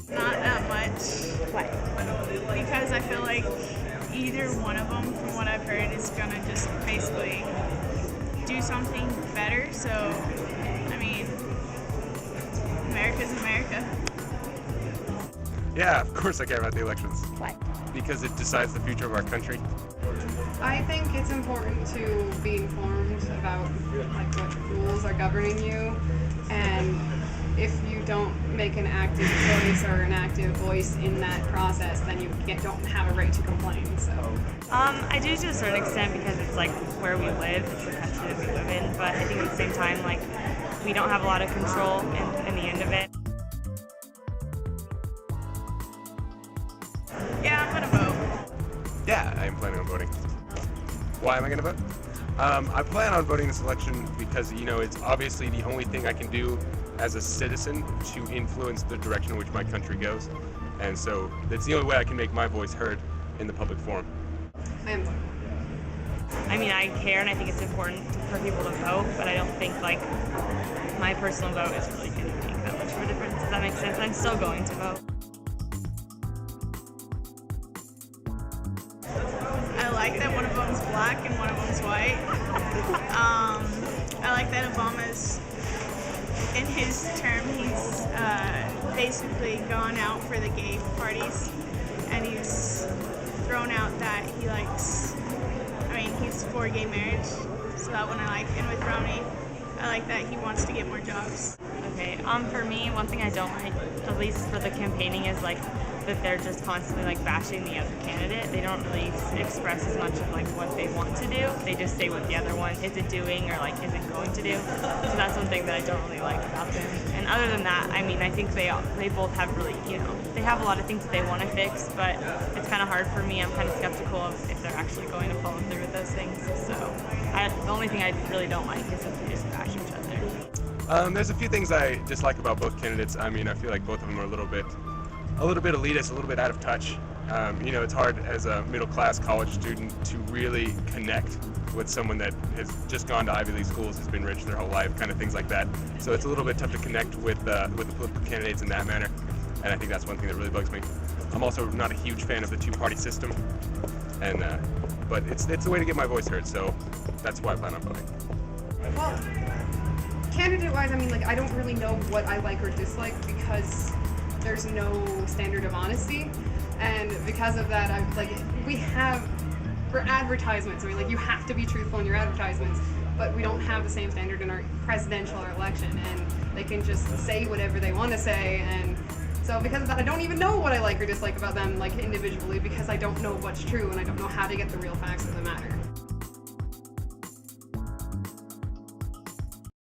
Not that much. Why? Because I feel like either one of them, from what I've heard, is gonna just basically do something better. So, I mean, America's America. Yeah, of course I care about the elections. Why? Because it decides the future of our country. I think it's important to be informed about like what rules are governing you, and if you don't make an active choice or an active voice in that process, then you don't have a right to complain. So I do to a certain extent because it's like where we live, it's the country that we live in. But I think at the same time, like we don't have a lot of control in the end of it. Yeah, I'm gonna vote. Yeah, I am planning on voting. Why am I going to vote? I plan on voting this election because, you know, it's obviously the only thing I can do as a citizen to influence the direction in which my country goes. And so that's the only way I can make my voice heard in the public forum. I am voting. I mean, I care and I think it's important for people to vote, but I don't think like my personal vote is really going to make that much of a difference. Does that make sense? I'm still going to vote. I like that one of them's black and one of them's white. I like that Obama's, in his term, he's basically gone out for the gay parties, and he's thrown out that he likes, he's for gay marriage, so that one I like. And with Romney, I like that he wants to get more jobs. Okay, for me, one thing I don't like, at least for the campaigning, is like that they're just constantly like bashing the other candidate. They don't really express as much of like what they want to do. They just say what the other one isn't doing or like isn't going to do. So that's one thing that I don't really like about them. And other than that, I mean, I think they both have really, you know, they have a lot of things that they want to fix, but it's kind of hard for me. I'm kind of skeptical of if they're actually going to follow through with those things. So the only thing I really don't like is if they just bash each other. There's a few things I dislike about both candidates. I mean, I feel like both of them are a little bit elitist, a little bit out of touch. You know, it's hard as a middle-class college student to really connect with someone that has just gone to Ivy League schools, has been rich their whole life, kind of things like that. So it's a little bit tough to connect with the political candidates in that manner, and I think that's one thing that really bugs me. I'm also not a huge fan of the two-party system, and but it's the way to get my voice heard, so that's why I plan on voting. Well, candidate-wise, I mean, like I don't really know what I like or dislike because there's no standard of honesty, and because of that, we have for advertisements. I mean, like you have to be truthful in your advertisements, but we don't have the same standard in our presidential or election, and they can just say whatever they want to say, and so because of that, I don't even know what I like or dislike about them, like individually, because I don't know what's true and I don't know how to get the real facts of the matter.